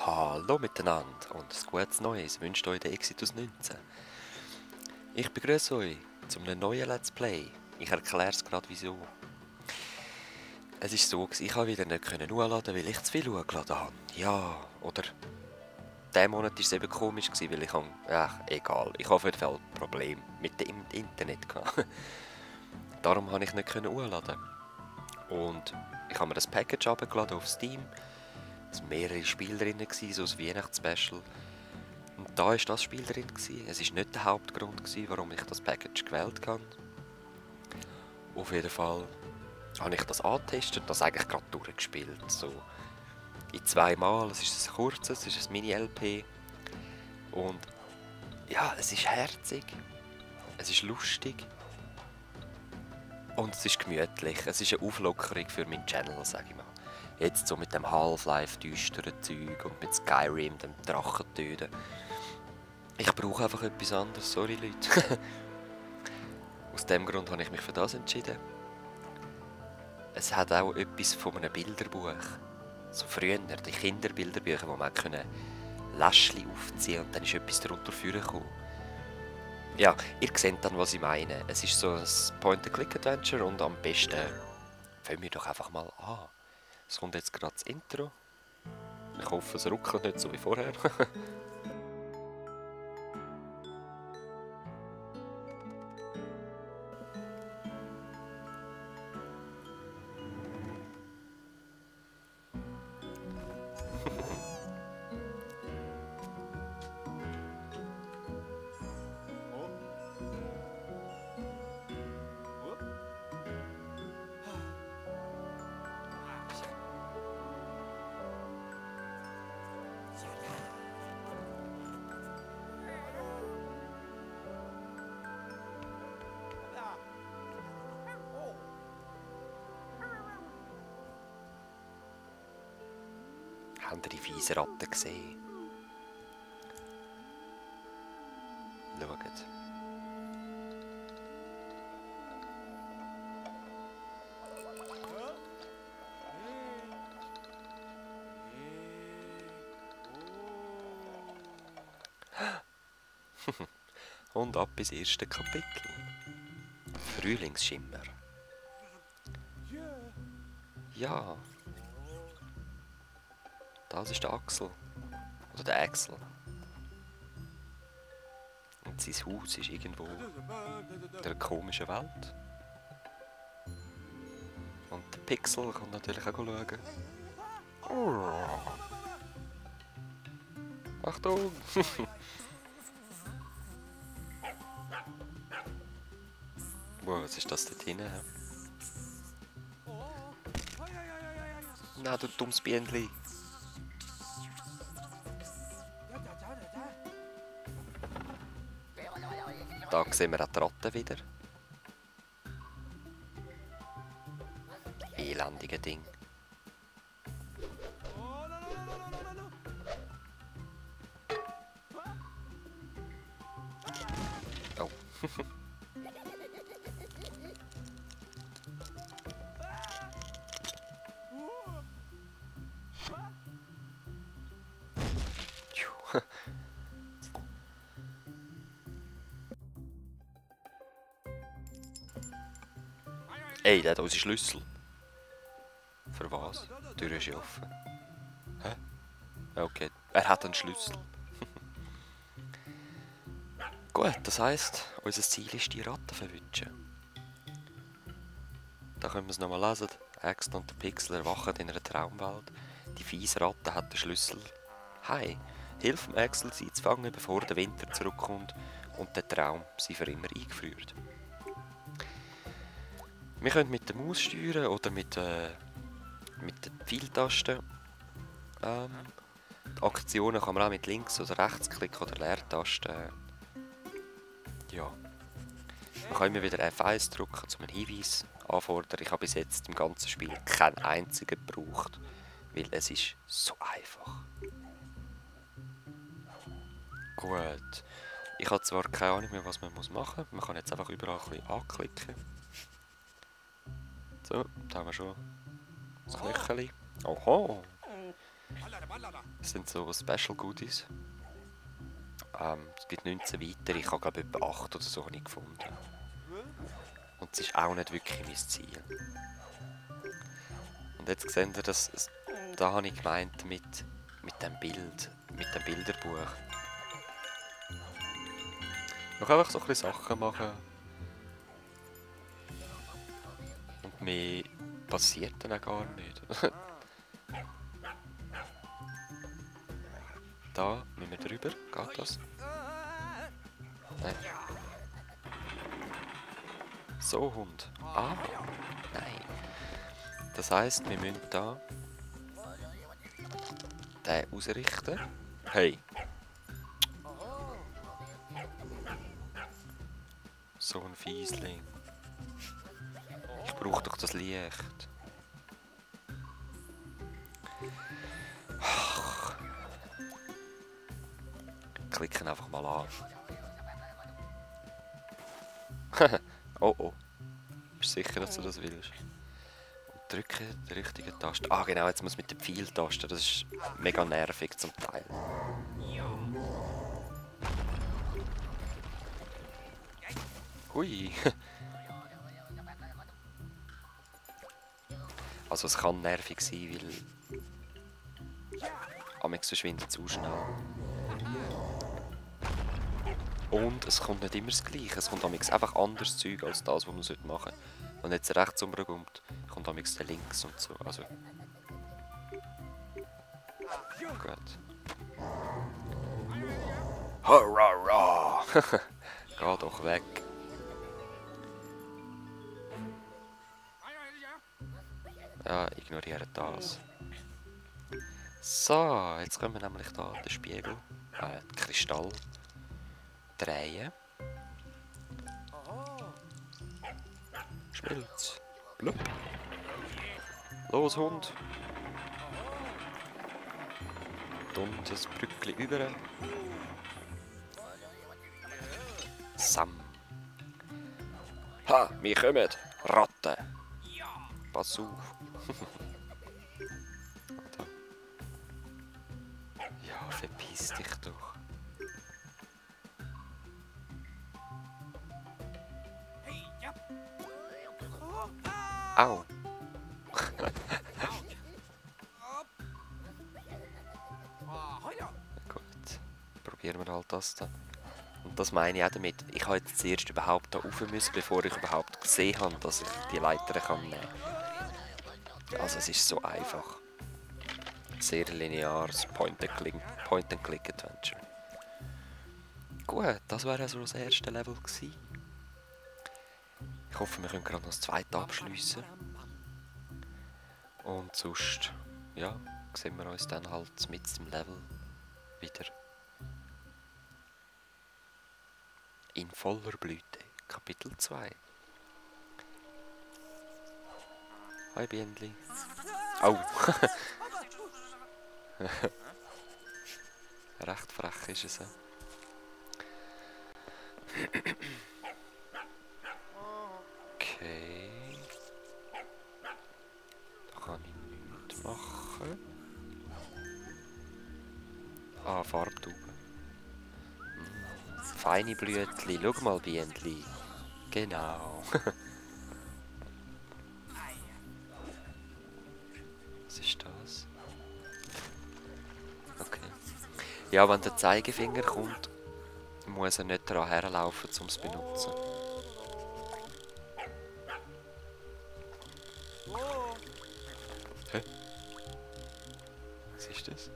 Hallo miteinander und ein gutes Neues wünscht euch der Exitus 19. Ich begrüße euch zu einem neuen Let's Play. Ich erkläre es gerade wieso. Es ist so, ich konnte wieder nicht hochladen, weil ich zu viel hochgeladen habe. Ja, oder diesen Monat war es eben komisch, weil ich habe... egal, ich habe auf jeden Fall ein Problem mit dem Internet gehabt. Darum konnte ich nicht hochladen. Und ich habe mir das Package heruntergeladen auf Steam. Es waren mehrere Spiele drin, so ein Weihnachtsspecial. Und da war das Spiel drin. Es war nicht der Hauptgrund, warum ich das Package gewählt habe. Auf jeden Fall habe ich das angetestet und das eigentlich gerade durchgespielt. So in 2 Mal. Es ist ein kurzes, es ist ein Mini-LP. Und ja, es ist herzig. Es ist lustig. Und es ist gemütlich. Es ist eine Auflockerung für meinen Channel, sage ich mal. Jetzt so mit dem Half-Life düsteren Zeug und mit Skyrim, dem Drachentöten. Ich brauche einfach etwas anderes, sorry Leute. Aus dem Grund habe ich mich für das entschieden. Es hat auch etwas von einem Bilderbuch. So früher, die Kinderbilderbücher, wo man Läschchen aufziehen konnte und dann ist etwas darunter vorgekommen. Ja, ihr seht dann, was ich meine. Es ist so ein Point-and-Click-Adventure und am besten fangen wir doch einfach mal an. Es kommt jetzt gerade das Intro. Ich hoffe, es ruckelt nicht so wie vorher. Habt ihr die fiesen Ratten gesehen? Schaut. Und ab ins erste Kapitel. Frühlingsschimmer. Ja. Das ist der Axel. Oder der Axel. Und sein Haus ist irgendwo in einer komischen Welt. Und der Pixel kann natürlich auch schauen. Oh. Achtung! Wow, was ist das dort hinten? Na, du dummes Bienenli! Da sehen wir auch die Ratten wieder. Elendige Ding. Oh. Ey, der hat unsere Schlüssel. Für was? Die Tür ist ja offen. Hä? Okay, er hat einen Schlüssel. Gut, das heisst, unser Ziel ist die Ratten verwünschen. Da können wir es nochmal lesen. Axel und der Pixel erwachen in einer Traumwelt. Die fiese Ratte hat den Schlüssel. Hi, hilf dem Axel, sie zu fangen, bevor der Winter zurückkommt und der Traum sie für immer eingefriert. Wir können mit der Maus steuern oder mit den Pfeiltasten. Die Aktionen kann man auch mit Links- oder Rechtsklick oder Leertasten. Ja. Man kann immer wieder F1 drücken, um einen Hinweis anfordern. Ich habe bis jetzt im ganzen Spiel keinen einzigen gebraucht, weil es ist so einfach. Gut. Ich habe zwar keine Ahnung mehr, was man machen muss. Man kann jetzt einfach überall ein bisschen anklicken. So, da haben wir schon das Knöcheli. Oho! Das sind so Special Goodies. Es gibt 19 weitere, ich habe glaube ich etwa 8 oder so nicht gefunden. Und es ist auch nicht wirklich mein Ziel. Und jetzt seht ihr, da habe ich gemeint mit dem Bild, mit dem Bilderbuch. Noch einfach so ein bisschen Sachen machen. Und mehr passiert dann auch gar nicht. Da müssen wir drüber, geht das? Nein. So, Hund. Ah, nein. Das heisst, wir müssen da den ausrichten. Hey. So ein Fiesling. Ich brauche doch das Licht. Ach. Klicken einfach mal an. Oh oh. Bist du sicher, dass du das willst? Und drücke die richtige Taste. Ah genau, jetzt muss mit der Pfeiltaste. Das ist mega nervig zum Teil. Hui. Also es kann nervig sein, weil amigs verschwindet zu schnell. Und es kommt nicht immer das Gleiche. Es kommt amigs einfach anderes Zeug als das, was man machen sollte. Wenn jetzt rechts rumkommt, kommt amigs der links und so. Also. Gut. Hurra! Geh doch weg. Ja, ignoriere das. So, jetzt können wir nämlich da den Spiegel, den Kristall drehen. Schmilz. Blub. Los, Hund. Und das Brückli über. Sam. Ha, wir kommen. Ratten. Pass auf. Ja, verpiss dich doch. Au. Gut, probieren wir halt das dann. Und das meine ich auch damit. Ich habe jetzt zuerst überhaupt da rauf müssen, bevor ich überhaupt gesehen habe, dass ich die Leiter kann nehmen kann. Also es ist so einfach. Sehr lineares Point-and-Click-Adventure. Gut, das wäre also das erste Level gewesen. Ich hoffe, wir können gerade noch das zweite abschliessen. Und sonst, ja, sehen wir uns dann halt mit dem Level wieder. In voller Blüte, Kapitel 2. Hi Bienli. Au! Recht frech ist es. Okay. Da kann ich nichts machen. Ah, Farbtube. Feine Blütli, schau mal Bienli. Genau. Was ist das? Okay. Ja, wenn der Zeigefinger kommt, muss er nicht daran herlaufen, um es zu benutzen. Hä? Was ist das?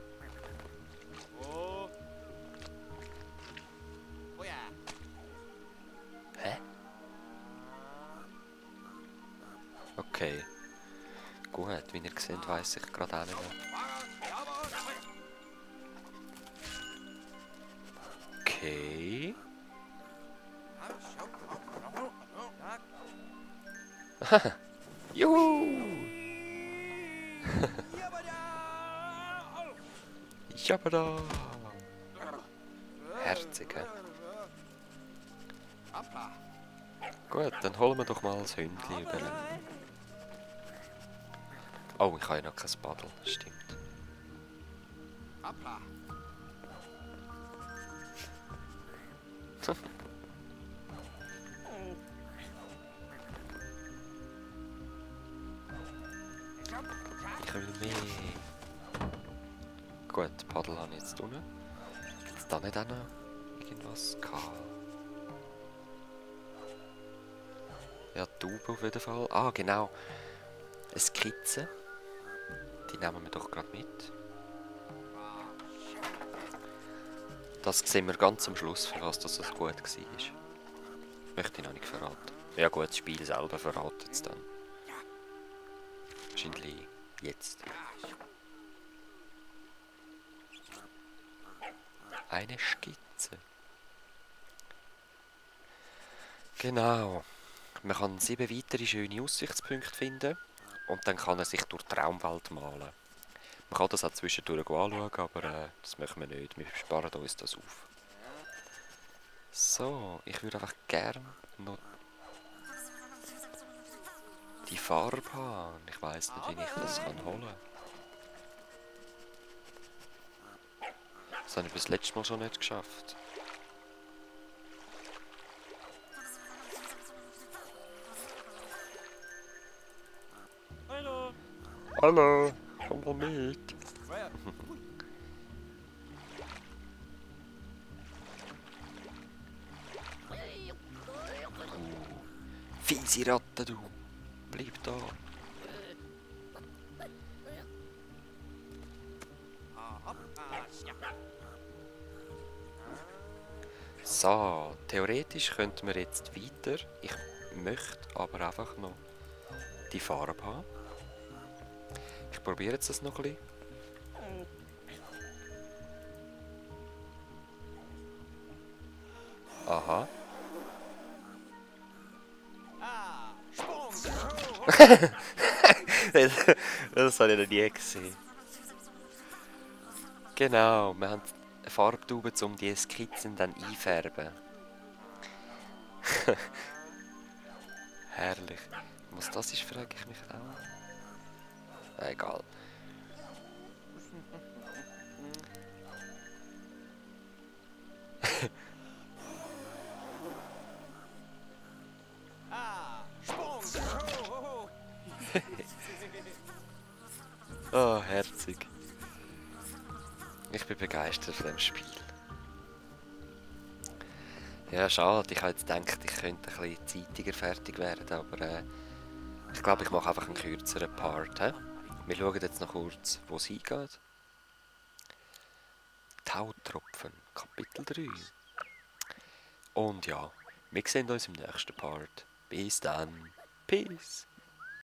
Hä? Okay. Gut, wie ihr seht, weiss ich gerade auch nicht mehr. Okay. Juhu! Jabada! Herzige. Gut, dann holen wir doch mal das Hündchen über. Oh, ich habe ja noch kein Paddel, stimmt. Ich will mehr. Gut, Paddel habe ich jetzt unten. Jetzt da nicht auch noch irgendwas gehabt. Ja, Tube auf jeden Fall. Ah, genau. Eine Skizze. Die nehmen wir doch gerade mit. Das sehen wir ganz am Schluss, für was das so gut war. Möchte ich noch nicht verraten. Ja gut, das Spiel selber verratet es dann. Wahrscheinlich jetzt. Eine Skizze. Genau. Man kann 7 weitere schöne Aussichtspunkte finden und dann kann er sich durch die Traumwelt malen. Man kann das auch zwischendurch anschauen, aber das machen wir nicht. Wir sparen uns das auf. So, ich würde einfach gerne noch die Farbe haben. Ich weiss nicht, wie ich das holen kann. Das habe ich bis letztes Mal schon nicht geschafft. Hallo. Hallo, komm mal mit. Fiese Ratte, du. Bleib da. So, theoretisch könnten wir jetzt weiter. Ich möchte aber einfach noch die Farbe haben. Ich probiere jetzt das noch ein bisschen. Aha. Das habe ich noch nie gesehen. Genau, wir haben eine Farbtube, um die Skizzen dann einfärben. Herrlich. Was das ist, frage ich mich auch. Egal. Oh, herzig. Ich bin begeistert von dem Spiel. Ja, schade. Ich habe jetzt gedacht, ich könnte ein bisschen zeitiger fertig werden, aber ich glaube, ich mache einfach einen kürzeren Part. He? Wir schauen jetzt noch kurz, wo es hingeht. Tautropfen, Kapitel 3. Und ja, wir sehen uns im nächsten Part. Bis dann. Peace.